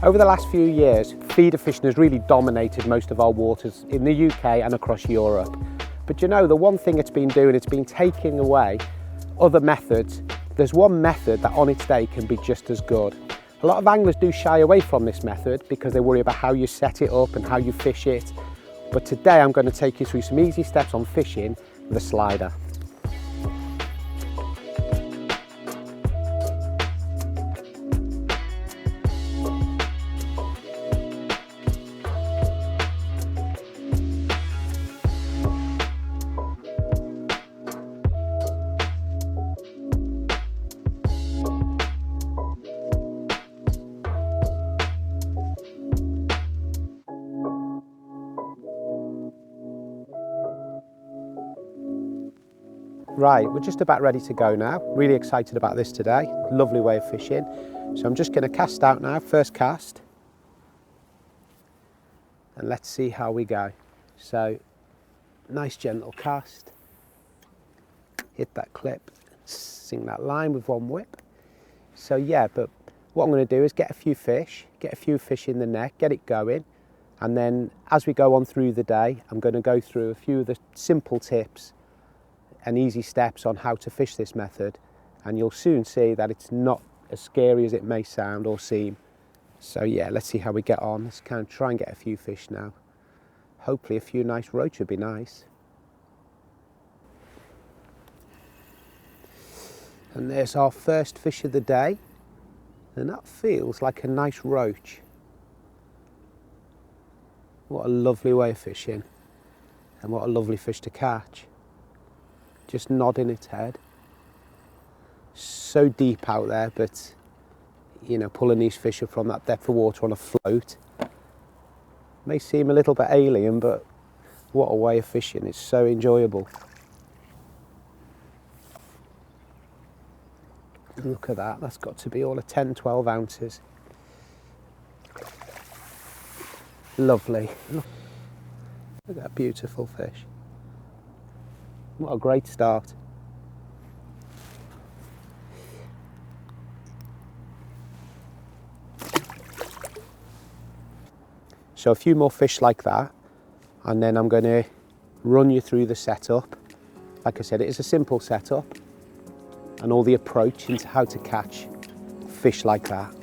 Over the last few years, feeder fishing has really dominated most of our waters in the UK and across Europe. But you know, the one thing it's been doing, it's been taking away other methods. There's one method that on its day can be just as good. A lot of anglers do shy away from this method because they worry about how you set it up and how you fish it. But today I'm going to take you through some easy steps on fishing with a slider. Right, we're just about ready to go now. Really excited about this today. Lovely way of fishing. So I'm just going to cast out now, first cast. And let's see how we go. So, nice gentle cast. Hit that clip, sing that line with one whip. So yeah, but what I'm going to do is get a few fish in the net, get it going. And then as we go on through the day, I'm going to go through a few of the simple tips and easy steps on how to fish this method, and you'll soon see that it's not as scary as it may sound or seem. So yeah, let's see how we get on. Let's kind of try and get a few fish now. Hopefully a few nice roach would be nice. And there's our first fish of the day, and that feels like a nice roach. What a lovely way of fishing, and what a lovely fish to catch. Just nodding its head. So deep out there, but you know, pulling these fish up from that depth of water on a float may seem a little bit alien, but what a way of fishing. It's so enjoyable. Look at that, that's got to be all of 10-12 ounces. Lovely. Look at that beautiful fish. What a great start. So a few more fish like that, and then I'm going to run you through the setup. Like I said, it is a simple setup and all the approach into how to catch fish like that.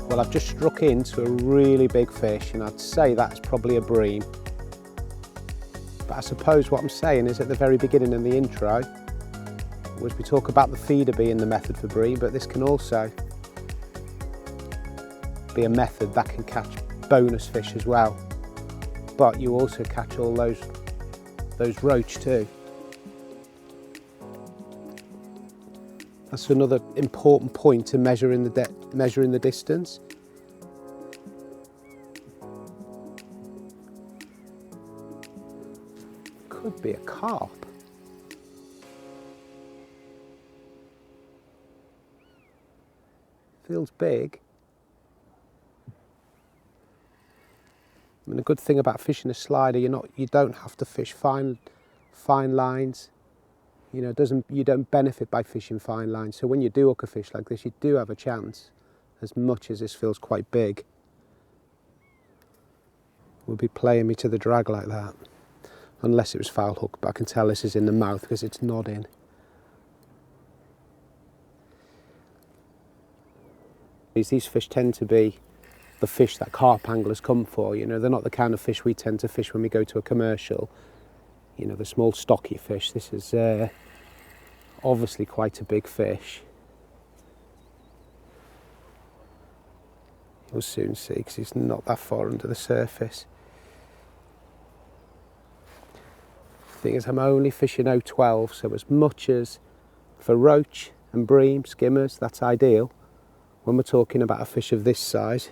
Well, I've just struck into a really big fish, and I'd say that's probably a bream. But I suppose what I'm saying is at the very beginning in the intro was we talk about the feeder being the method for bream, but this can also be a method that can catch bonus fish as well. But you also catch all those roach too. That's another important point to measuring the distance. Could be a carp. Feels big. I mean, the good thing about fishing a slider, you don't have to fish fine lines. You know, you don't benefit by fishing fine lines. So when you do hook a fish like this, you do have a chance, as much as this feels quite big. Will be playing me to the drag like that, unless it was foul hook, but I can tell this is in the mouth because it's nodding. These fish tend to be the fish that carp anglers come for. You know, they're not the kind of fish we tend to fish when we go to a commercial. You know, the small stocky fish. This is obviously quite a big fish. You'll soon see because it's not that far under the surface. Thing is, I'm only fishing 012, so as much as for roach and bream, skimmers, that's ideal. When we're talking about a fish of this size,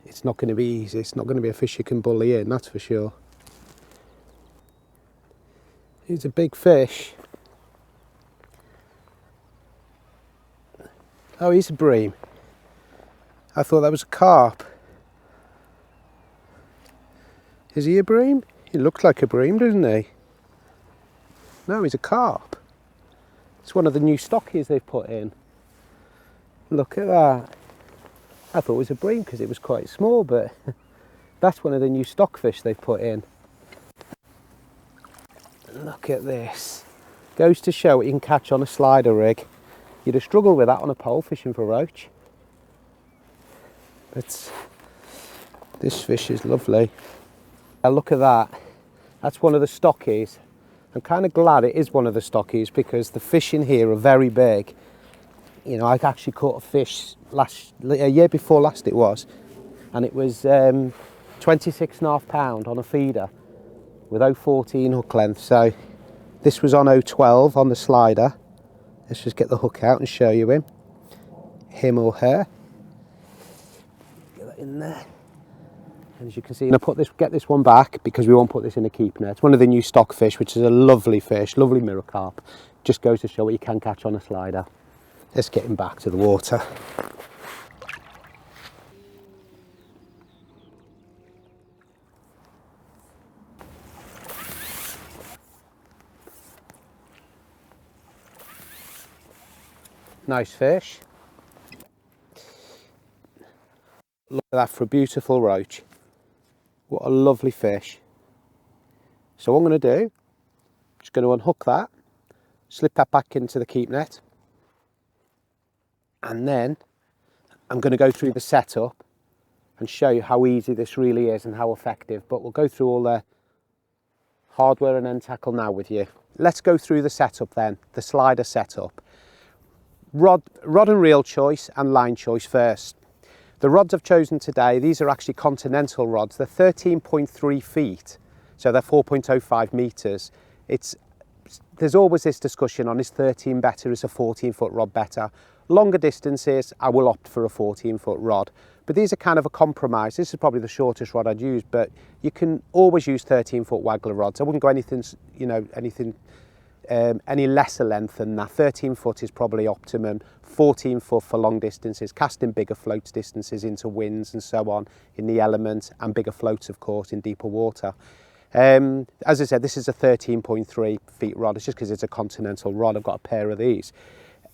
it's not going to be easy. It's not going to be a fish you can bully in, that's for sure. He's a big fish. Oh, he's a bream. I thought that was a carp. Is he a bream? He looks like a bream, doesn't he? No, he's a carp. It's one of the new stockies they've put in. Look at that. I thought it was a bream because it was quite small, but that's one of the new stockfish they've put in. Look at this. Goes to show what you can catch on a slider rig. You'd have struggled with that on a pole fishing for roach. But this fish is lovely. Now look at that. That's one of the stockies. I'm kind of glad it is one of the stockies because the fish in here are very big. You know, I actually caught a fish a year before last it was, and it was 26.5 pound on a feeder with 014 hook length. So this was on 012 on the slider. Let's just get the hook out and show you him or her. Get that in there. And as you can see, I'm going to get this one back because we won't put this in a keep net. It's one of the new stockfish, which is a lovely fish, lovely mirror carp. Just goes to show what you can catch on a slider. Let's get him back to the water. Nice fish. Look at that for a beautiful roach. What a lovely fish. So what I'm going to do, just going to unhook that, slip that back into the keep net, and then I'm going to go through the setup and show you how easy this really is and how effective. But we'll go through all the hardware and end tackle now with you. Let's go through the setup then, the slider setup. Rod and reel choice and line choice first. The rods I've chosen today, these are actually continental rods. They're 13.3 feet, so they're 4.05 metres. There's always this discussion on, is 13 better, is a 14-foot rod better? Longer distances, I will opt for a 14-foot rod. But these are kind of a compromise. This is probably the shortest rod I'd use, but you can always use 13-foot waggler rods. I wouldn't go anything, any lesser length than that. 13 foot is probably optimum. 14 foot for long distances, casting bigger floats distances into winds and so on in the element, and bigger floats of course in deeper water. As I said, this is a 13.3 feet rod. It's just because it's a continental rod. I've got a pair of these.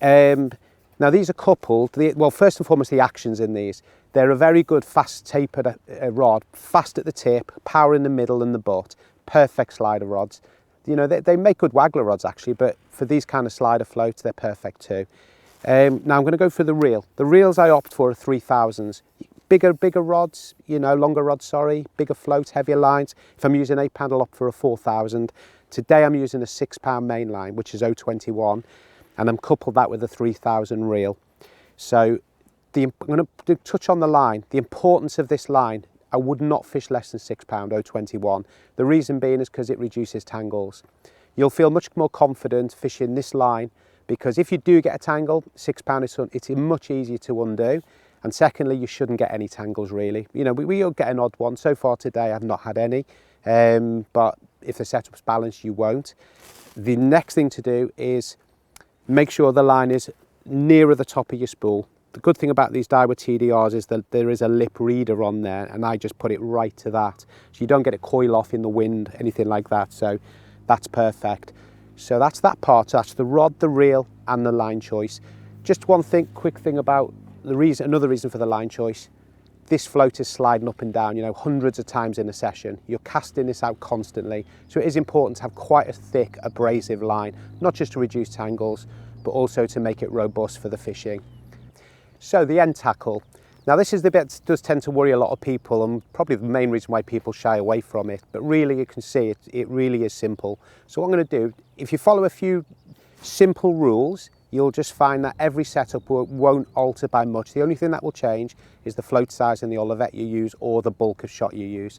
Now these are coupled, well first and foremost the actions in these. They're a very good fast tapered rod, fast at the tip, power in the middle and the butt, perfect slider rods. You know, they make good waggler rods actually, but for these kind of slider floats, they're perfect too. Now I'm going to go for the reel. The reels I opt for are 3000s. Bigger rods, longer rods, sorry, bigger floats, heavier lines. If I'm using 8 pound, I'll opt for a 4000. Today I'm using a 6 pound main line, which is 021, and I'm coupled that with a 3000 reel. So I'm going to touch on the line, the importance of this line. I would not fish less than 6 pound 021. The reason being is because it reduces tangles. You'll feel much more confident fishing this line because if you do get a tangle, 6 pound it's much easier to undo. And secondly, you shouldn't get any tangles really. We'll get an odd one. So far today, I've not had any. But if the setup's balanced, you won't. The next thing to do is make sure the line is nearer the top of your spool. The good thing about these Daiwa TDRs is that there is a lip reader on there, and I just put it right to that. So you don't get a coil off in the wind, anything like that. So that's perfect. So that's that part. So that's the rod, the reel, and the line choice. Just one quick thing about another reason for the line choice. This float is sliding up and down, hundreds of times in a session. You're casting this out constantly. So it is important to have quite a thick, abrasive line, not just to reduce tangles, but also to make it robust for the fishing. So the end tackle. Now this is the bit that does tend to worry a lot of people, and probably the main reason why people shy away from it. But really you can see it really is simple. So what I'm going to do, if you follow a few simple rules, you'll just find that every setup won't alter by much. The only thing that will change is the float size and the olivette you use, or the bulk of shot you use.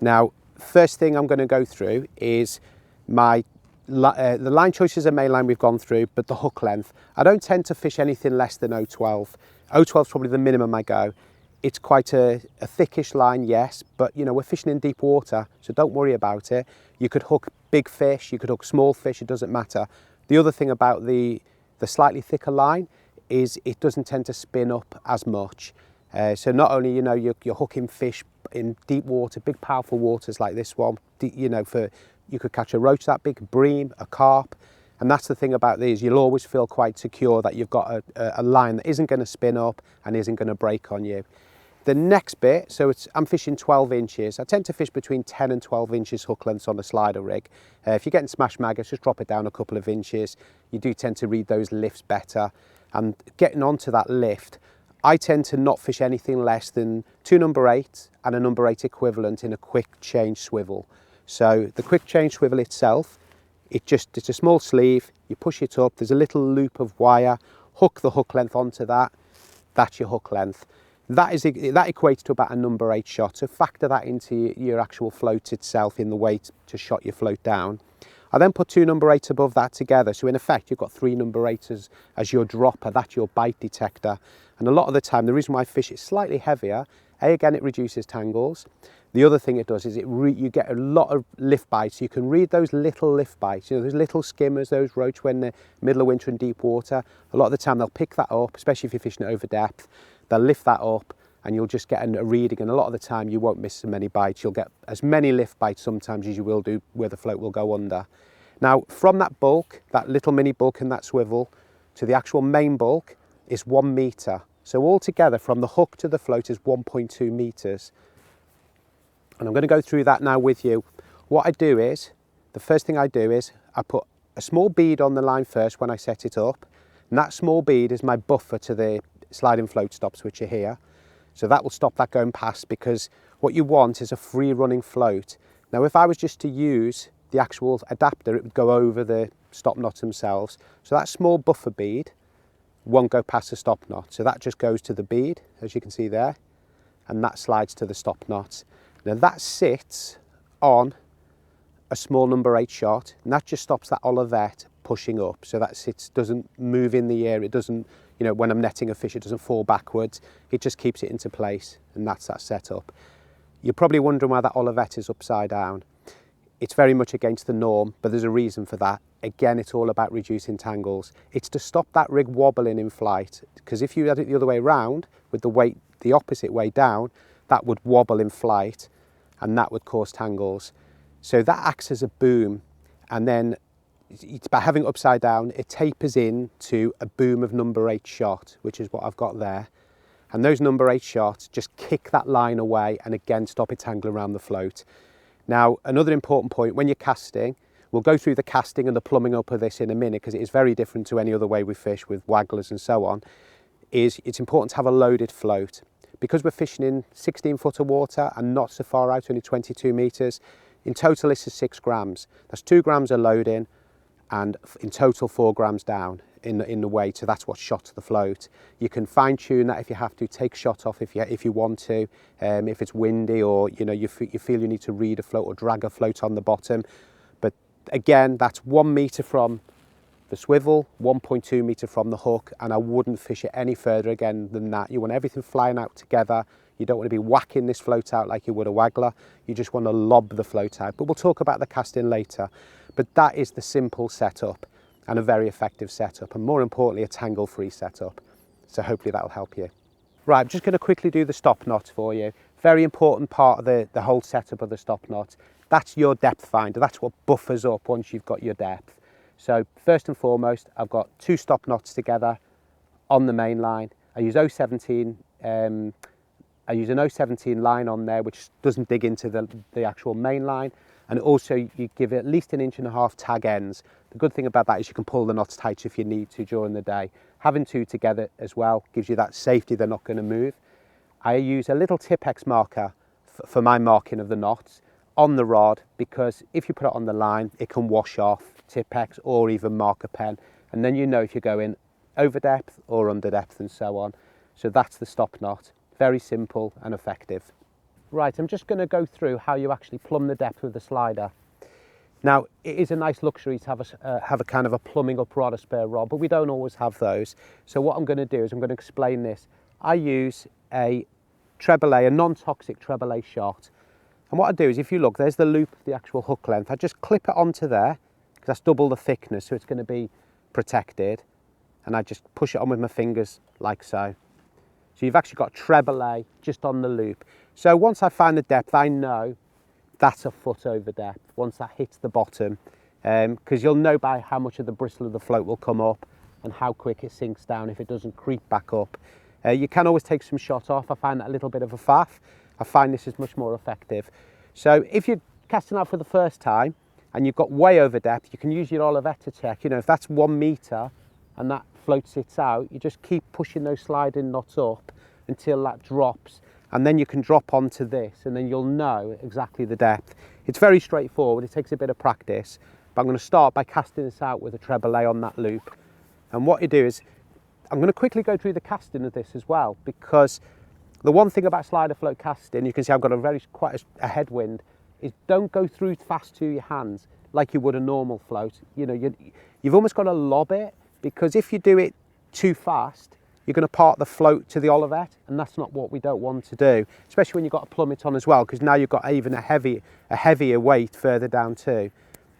Now, first thing I'm going to go through is the line choices are mainline we've gone through, but the hook length. I don't tend to fish anything less than 0.12. 0.12 is probably the minimum I go. It's quite a thickish line, yes, but you know, we're fishing in deep water, so don't worry about it. You could hook big fish, you could hook small fish, it doesn't matter. The other thing about the slightly thicker line is it doesn't tend to spin up as much. So not only, you know, you're hooking fish in deep water, big powerful waters like this one, you know, you could catch a roach that big, a bream, a carp. And that's the thing about these, you'll always feel quite secure that you've got a line that isn't going to spin up and isn't going to break on you. The next bit, so I'm fishing 12 inches. I tend to fish between 10 and 12 inches hook lengths on a slider rig. If you're getting smash maggots, just drop it down a couple of inches. You do tend to read those lifts better. And getting onto that lift, I tend to not fish anything less than 2 number 8 and a number 8 equivalent in a quick change swivel. So the quick change swivel itself, it's a small sleeve, you push it up, there's a little loop of wire, hook the hook length onto that, that's your hook length. That equates to about a number 8 shot, so factor that into your actual float itself in the way to shot your float down. I then put 2 number 8s above that together, so in effect you've got 3 number 8s as your dropper, that's your bite detector. And a lot of the time, the reason why I fish it slightly heavier, again it reduces tangles. The other thing it does is you get a lot of lift bites. You can read those little lift bites, you know, those little skimmers, those roach when they're middle of winter in deep water. A lot of the time they'll pick that up, especially if you're fishing over depth. They'll lift that up and you'll just get a reading, and a lot of the time you won't miss so many bites. You'll get as many lift bites sometimes as you will do where the float will go under. Now, from that bulk, that little mini bulk in that swivel, to the actual main bulk is 1 metre. So altogether from the hook to the float is 1.2 metres. And I'm going to go through that now with you. What I do is, the first thing I do is I put a small bead on the line first when I set it up. And that small bead is my buffer to the sliding float stops, which are here. So that will stop that going past, because what you want is a free running float. Now, if I was just to use the actual adapter, it would go over the stop knots themselves. So that small buffer bead won't go past the stop knot. So that just goes to the bead, as you can see there, and that slides to the stop knot. Now that sits on a small number 8 shot, and that just stops that olivette pushing up. So that sits, doesn't move in the air, it doesn't, you know, when I'm netting a fish, it doesn't fall backwards, it just keeps it into place, and that's that setup. You're probably wondering why that olivette is upside down. It's very much against the norm, but there's a reason for that. Again, it's all about reducing tangles. It's to stop that rig wobbling in flight, because if you had it the other way around, with the weight the opposite way down, that would wobble in flight, and that would cause tangles. So that acts as a boom, and then it's by having it upside down, it tapers in to a boom of number 8 shot, which is what I've got there. And those number 8 shots just kick that line away and again stop it tangling around the float. Now, another important point, when you're casting, we'll go through the casting and the plumbing up of this in a minute, because it is very different to any other way we fish with wagglers and so on, is it's important to have a loaded float. Because we're fishing in 16 foot of water and not so far out, only 22 metres, in total this is 6 grams. That's 2 grams of loading, and in total 4 grams down in the weight, so that's what shot to the float. You can fine tune that if you have to, take shot off if you want to, if it's windy, or you know you feel you need to read a float or drag a float on the bottom. But again, that's 1 metre from the swivel, 1.2 metre from the hook, and I wouldn't fish it any further again than that. You want everything flying out together. You don't want to be whacking this float out like you would a waggler. You just want to lob the float out. But we'll talk about the casting later. But that is the simple setup, and a very effective setup, and more importantly, a tangle-free setup. So hopefully that'll help you. Right, I'm just going to quickly do the stop knot for you. Very important part of the whole setup of the stop knot. That's your depth finder. That's what buffers up once you've got your depth. So first and foremost, I've got 2 stop knots together on the main line. I use 017. I use an 017 line on there, which doesn't dig into the actual main line. And also you give it at least 1.5 inch tag ends. The good thing about that is you can pull the knots tight if you need to during the day. Having 2 together as well gives you that safety they're not going to move. I use a little Tipex marker for my marking of the knots on the rod, because if you put it on the line, it can wash off Tipex or even marker pen. And then you know if you're going over depth or under depth and so on. So that's the stop knot. Very simple and effective. Right, I'm just going to go through how you actually plumb the depth with the slider. Now, it is a nice luxury to have a kind of a plumbing up rod, a spare rod, but we don't always have those. So what I'm going to do is I'm going to explain this. I use a treble A, a non-toxic treble A shot. And what I do is, if you look, there's the loop of the actual hook length. I just clip it onto there, because that's double the thickness, so it's going to be protected. And I just push it on with my fingers, like so. So you've actually got treble A just on the loop. So once I find the depth, I know that's a foot over depth, once that hits the bottom. Because you'll know by how much of the bristle of the float will come up and how quick it sinks down if it doesn't creep back up. You can always take some shot off. I find that a little bit of a faff. I find this is much more effective. So if you're casting out for the first time and you've got way over depth, you can use your Olivet to check. You know, if that's 1 metre and that float sits out, you just keep pushing those sliding knots up until that drops, and then you can drop onto this, and then you'll know exactly the depth. It's very straightforward. It takes a bit of practice, but I'm going to start by casting this out with a treble A on that loop. And what you do is, I'm going to quickly go through the casting of this as well, because the one thing about slider float casting, you can see I've got quite a headwind, is don't go through fast to your hands like you would a normal float. You know, you've almost got to lob it, because if you do it too fast, you're going to part the float to the Olivet, and that's not what we don't want to do, especially when you've got to plumb it on as well, because now you've got even a heavier weight further down too.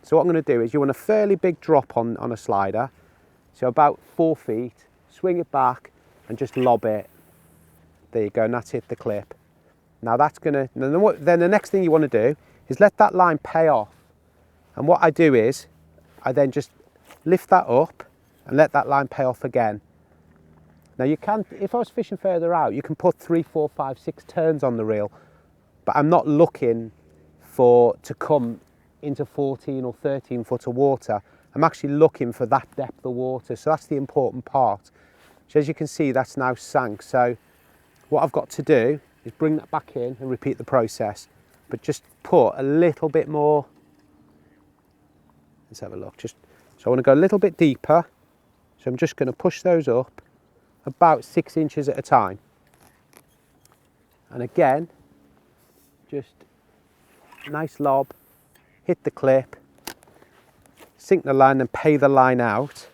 So what I'm going to do is, you want a fairly big drop on a slider, so about 4 feet, swing it back and just lob it. There you go, and that's hit the clip. Now that's going to, then the next thing you want to do is let that line pay off. And what I do is, I then just lift that up and let that line pay off again. Now you can, if I was fishing further out, you can put 3, 4, 5, 6 turns on the reel, but I'm not looking to come into 14 or 13 foot of water. I'm actually looking for that depth of water, so that's the important part. So as you can see, that's now sank. So what I've got to do is bring that back in and repeat the process, but just put a little bit more. Let's have a look. So I want to go a little bit deeper. So I'm just going to push those up about 6 inches at a time. And again, just nice lob, hit the clip, sink the line and pay the line out.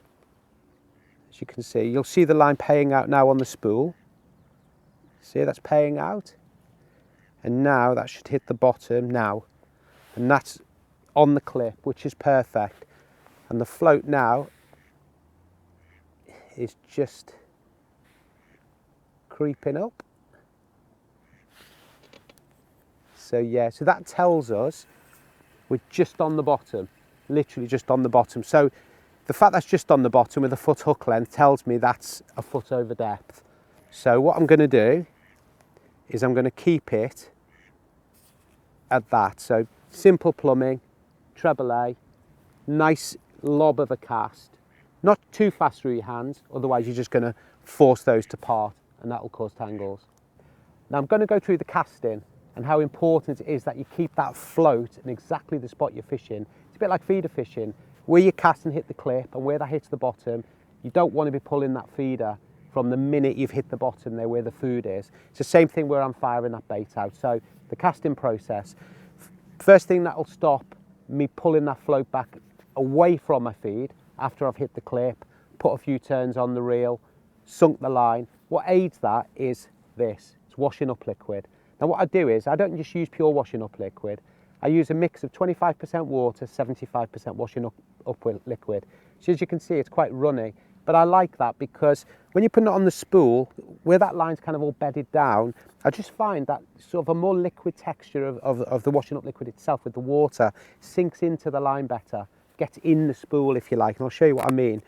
As you can see, you'll see the line paying out now on the spool. See, that's paying out. And now that should hit the bottom now. And that's on the clip, which is perfect. And the float now is just creeping up. So yeah, so that tells us we're just on the bottom, literally just on the bottom. So the fact that's just on the bottom with a foot hook length tells me that's a foot over depth. So what I'm going to do is I'm going to keep it at that. So simple plumbing, treble A, nice lob of a cast, not too fast through your hands, otherwise you're just going to force those to part and that will cause tangles. Now I'm going to go through the casting and how important it is that you keep that float in exactly the spot you're fishing. It's a bit like feeder fishing. Where you cast and hit the clip and where that hits the bottom, you don't want to be pulling that feeder from the minute you've hit the bottom there where the food is. It's the same thing where I'm firing that bait out. So the casting process, first thing that will stop me pulling that float back away from my feed after I've hit the clip, put a few turns on the reel, sunk the line. What aids that is this, it's washing up liquid. Now what I do is, I don't just use pure washing up liquid, I use a mix of 25% water, 75% washing up liquid. So as you can see, it's quite runny, but I like that because when you're putting it on the spool, where that line's kind of all bedded down, I just find that sort of a more liquid texture of the washing up liquid itself with the water sinks into the line better, gets in the spool if you like, and I'll show you what I mean.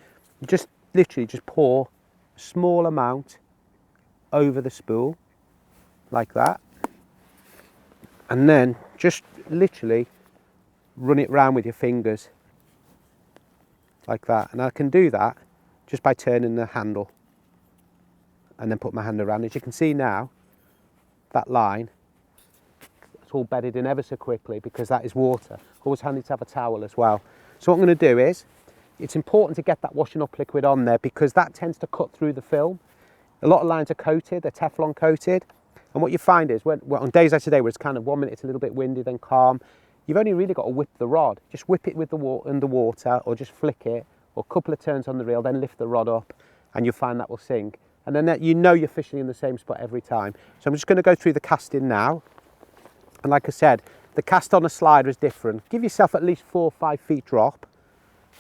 Just literally just pour a small amount over the spool, like that, and then just literally run it round with your fingers, like that. And I can do that just by turning the handle and then put my hand around. As you can see now, that line, it's all bedded in ever so quickly because that is water. Always handy to have a towel as well. So what I'm going to do is, it's important to get that washing up liquid on there because that tends to cut through the film. A lot of lines are coated, they're Teflon coated. And what you find is on days like today where it's kind of 1 minute it's a little bit windy, then calm, you've only really got to whip the rod. Just whip it with the underwater, or just flick it, or a couple of turns on the reel, then lift the rod up, and you'll find that will sink. And then you know you're fishing in the same spot every time. So I'm just going to go through the casting now. And like I said, the cast on a slider is different. Give yourself at least 4 or 5 feet drop.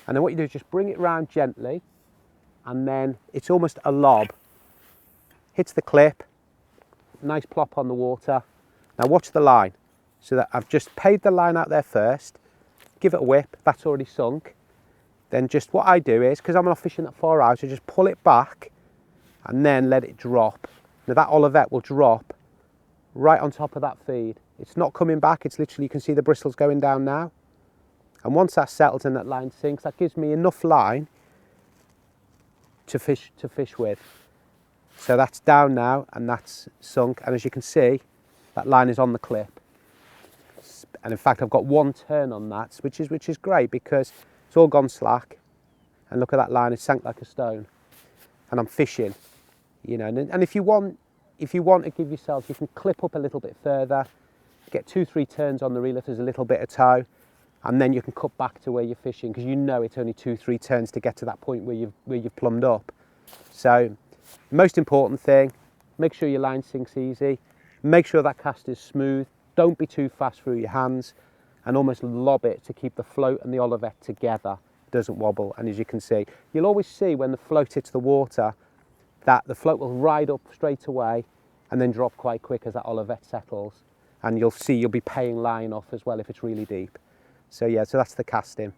And then what you do is just bring it round gently, and then it's almost a lob. Hits the clip, nice plop on the water. Now watch the line. So that I've just paid the line out there first, give it a whip, that's already sunk. Then just what I do is, because I'm not fishing that far out, I just pull it back and then let it drop. Now that Olivet will drop right on top of that feed. It's not coming back, it's literally, you can see the bristles going down now. And once that settles and that line sinks, that gives me enough line to fish with. So that's down now and that's sunk. And as you can see, that line is on the clip. And in fact, I've got 1 turn on that, which is great because it's all gone slack. And look at that line, it's sank like a stone. And I'm fishing, you know. And if you want to give yourself, you can clip up a little bit further, get 2-3 turns on the reel if there's a little bit of tow, and then you can cut back to where you're fishing because you know it's only 2-3 turns to get to that point where you've plumbed up. So the most important thing, make sure your line sinks easy, make sure that cast is smooth, don't be too fast through your hands, and almost lob it to keep the float and the Olivet together, it doesn't wobble. And as you can see, you'll always see when the float hits the water that the float will ride up straight away and then drop quite quick as that Olivet settles. And you'll see you'll be paying line off as well if it's really deep. So yeah, so that's the casting.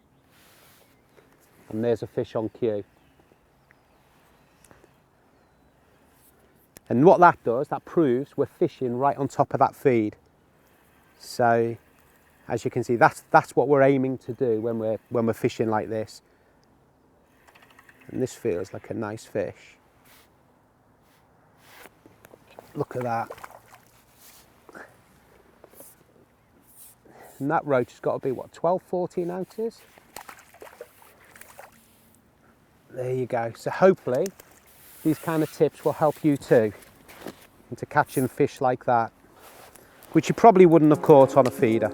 And there's a fish on cue. And what that does, that proves we're fishing right on top of that feed. So as you can see, that's what we're aiming to do when we're fishing like this. And this feels like a nice fish. Look at that. And that roach has got to be, what, 12, 14 ounces? There you go. So hopefully these kind of tips will help you too into catching fish like that, which you probably wouldn't have caught on a feeder.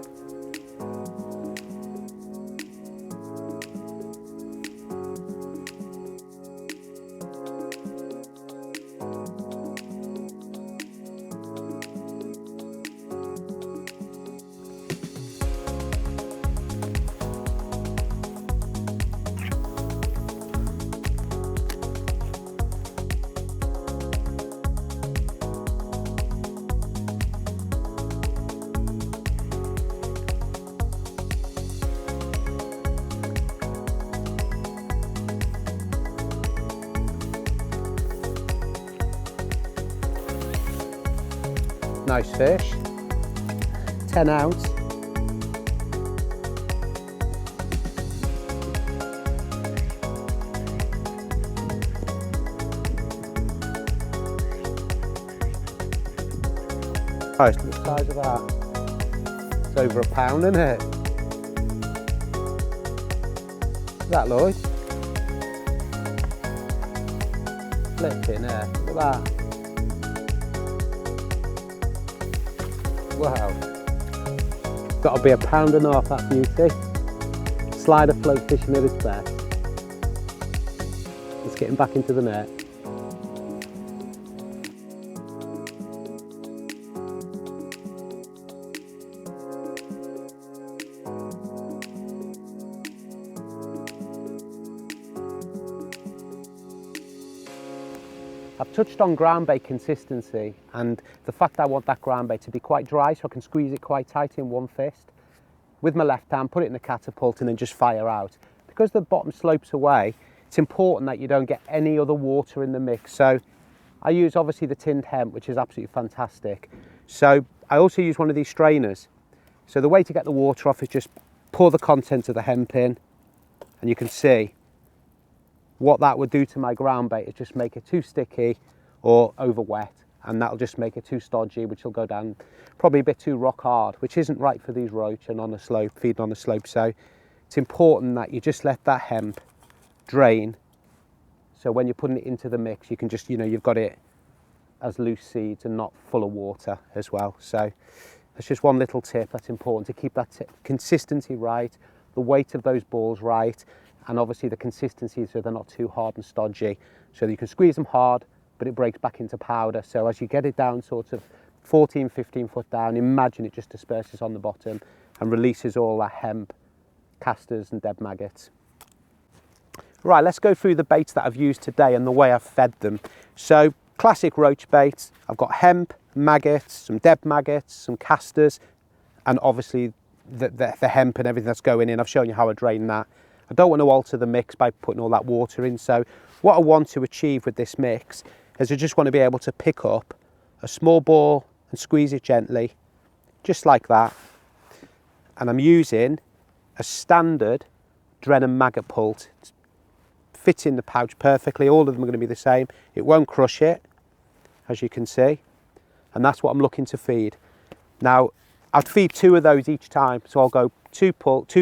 Nice fish, 10 ounce. Nice, look at the size of that. It's over £1, isn't it? Look at that, Lloyd. Flipping there, look at that. Wow, got to be £1.5 that beauty. Slider float fishing at its best. Let's get him back into the net. I've touched on ground bait consistency and the fact that I want that ground bait to be quite dry so I can squeeze it quite tight in one fist. With my left hand, put it in the catapult and then just fire out. Because the bottom slopes away, it's important that you don't get any other water in the mix. So I use obviously the tinned hemp, which is absolutely fantastic. So I also use one of these strainers. So the way to get the water off is just pour the contents of the hemp in, and you can see what that would do to my ground bait is just make it too sticky or over wet, and that'll just make it too stodgy, which will go down probably a bit too rock hard, which isn't right for these roach and on a slope, feeding on a slope. So it's important that you just let that hemp drain. So when you're putting it into the mix, you can just, you've got it as loose seeds and not full of water as well. So that's just one little tip that's important, to keep that consistency right, the weight of those balls right, and obviously the consistency so they're not too hard and stodgy. So that you can squeeze them hard, but it breaks back into powder. So as you get it down sort of 14, 15 foot down, imagine it just disperses on the bottom and releases all that hemp, casters and dead maggots. Right, let's go through the baits that I've used today and the way I've fed them. So classic roach baits, I've got hemp, maggots, some dead maggots, some casters, and obviously the hemp and everything that's going in. I've shown you how I drain that. I don't want to alter the mix by putting all that water in. So what I want to achieve with this mix is I just want to be able to pick up a small ball and squeeze it gently, just like that. And I'm using a standard Drennan maggot pult. It fits in the pouch perfectly. All of them are going to be the same. It won't crush it, as you can see. And that's what I'm looking to feed. Now, I'd feed 2 of those each time. So I'll go 2 pults,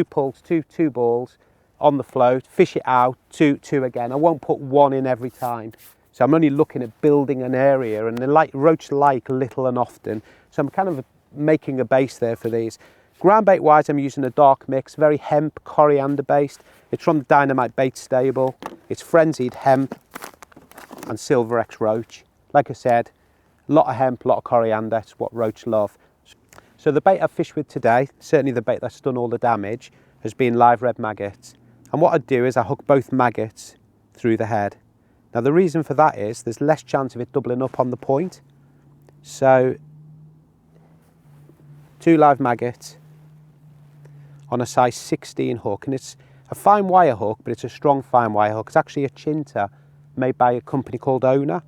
2 balls on the float, fish it out, 2 again. I won't put 1 in every time. So I'm only looking at building an area, and roach like little and often. So I'm kind of making a base there for these. Ground bait wise, I'm using a dark mix, very hemp, coriander based. It's from the Dynamite Bait Stable. It's frenzied hemp and Silver X roach. Like I said, a lot of hemp, a lot of coriander. It's what roach love. So the bait I've fished with today, certainly the bait that's done all the damage, has been live red maggots. And what I do is I hook both maggots through the head. Now the reason for that is there's less chance of it doubling up on the point. So 2 live maggots on a size 16 hook, and it's a fine wire hook, but it's a strong fine wire hook. It's actually a chinter made by a company called Owner,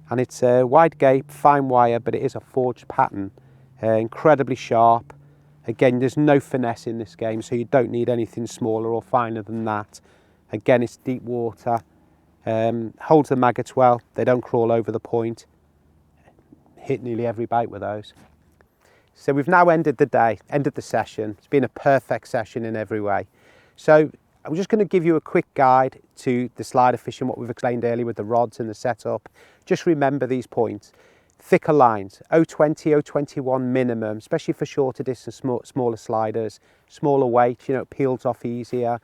and it's a wide gape, fine wire, but it is a forged pattern, incredibly sharp. Again, there's no finesse in this game, so you don't need anything smaller or finer than that. Again, it's deep water, holds the maggots well, they don't crawl over the point. Hit nearly every bait with those. So we've now ended the day, ended the session. It's been a perfect session in every way. So I'm just going to give you a quick guide to the slider fishing, what we've explained earlier with the rods and the setup. Just remember these points. Thicker lines, 020, 021 minimum, especially for shorter distance, smaller sliders, smaller weight, it peels off easier.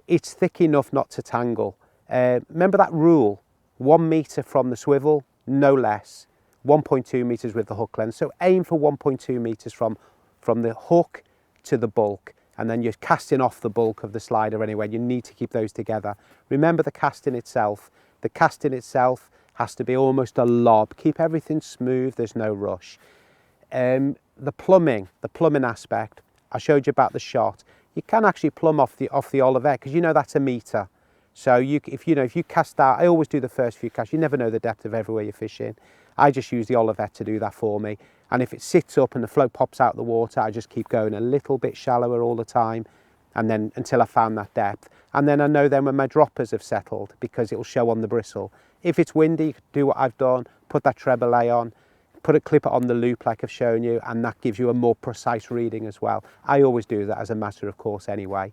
It's thick enough not to tangle. Remember that rule, 1 metre from the swivel, no less. 1.2 metres with the hook length. So aim for 1.2 metres from the hook to the bulk, and then you're casting off the bulk of the slider anyway. You need to keep those together. Remember the casting itself. The casting itself has to be almost a lob. Keep everything smooth, there's no rush. The plumbing aspect, I showed you about the shot. You can actually plumb off the Olivet, because that's a metre. So if you cast out, I always do the first few casts. You never know the depth of everywhere you're fishing. I just use the Olivet to do that for me. And if it sits up and the float pops out the water, I just keep going a little bit shallower all the time, and then until I found that depth. And then I know then when my droppers have settled, because it will show on the bristle. If it's windy, you can do what I've done, put that treble lay on, clip it on the loop like I've shown you, and that gives you a more precise reading as well. I always do that as a matter of course anyway.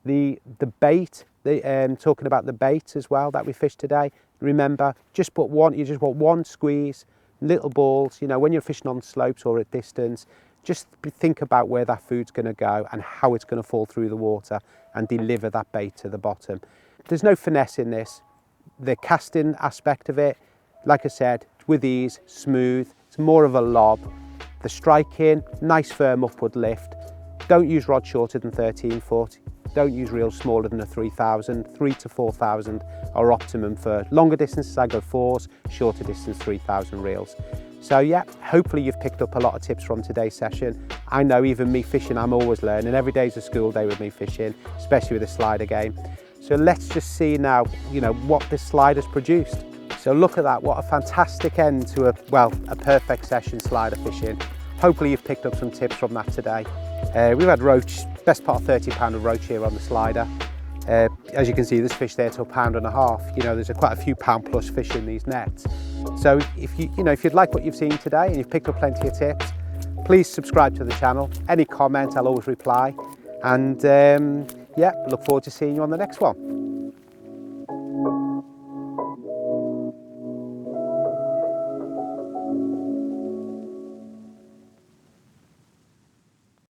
The bait, talking about the bait as well that we fished today, remember, you just want one squeeze, little balls. When you're fishing on slopes or at distance, just think about where that food's going to go and how it's going to fall through the water and deliver that bait to the bottom. There's no finesse in this. The casting aspect of it, like I said, with ease, smooth, it's more of a lob. The striking, nice firm upward lift. Don't use rods shorter than 13 foot. Don't use reels smaller than a 3,000. 3 to 4,000 are optimum for longer distances. I go 4s, shorter distance 3,000 reels. So yeah, hopefully you've picked up a lot of tips from today's session. I know even me fishing, I'm always learning. Every day's a school day with me fishing, especially with the slider game. So let's just see now, what this slider's produced. So look at that, what a fantastic end to a perfect session slider fishing. Hopefully you've picked up some tips from that today. We've had roach, best part of 30 pound of roach here on the slider. As you can see, this fish there to £1.50 pound. There's quite a few pound plus fish in these nets. So if you'd like what you've seen today and you've picked up plenty of tips, please subscribe to the channel. Any comment, I'll always reply. And yeah, look forward to seeing you on the next one.